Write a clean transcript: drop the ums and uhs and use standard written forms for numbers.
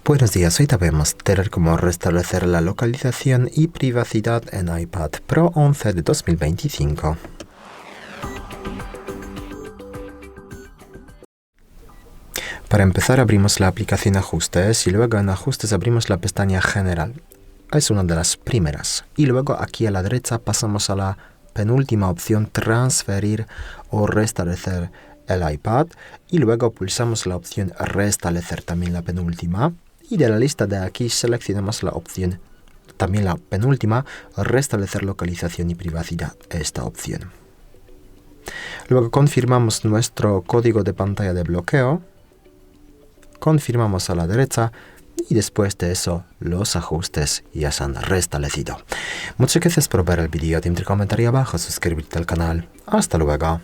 Buenos días, hoy debemos ver cómo restablecer la localización y privacidad en iPad Pro 11 de 2025. Para empezar abrimos la aplicación Ajustes y luego en Ajustes abrimos la pestaña General. Es una de las primeras. Y luego aquí a la derecha pasamos a la penúltima opción Transferir o restablecer el iPad y luego pulsamos la opción Restablecer, también la penúltima. Y de la lista de aquí seleccionamos la opción, también la penúltima, restablecer localización y privacidad, esta opción. Luego confirmamos nuestro código de pantalla de bloqueo, confirmamos a la derecha y después de eso los ajustes ya se han restablecido. Muchas gracias por ver el vídeo, dime tu comentario abajo, suscríbete al canal. Hasta luego.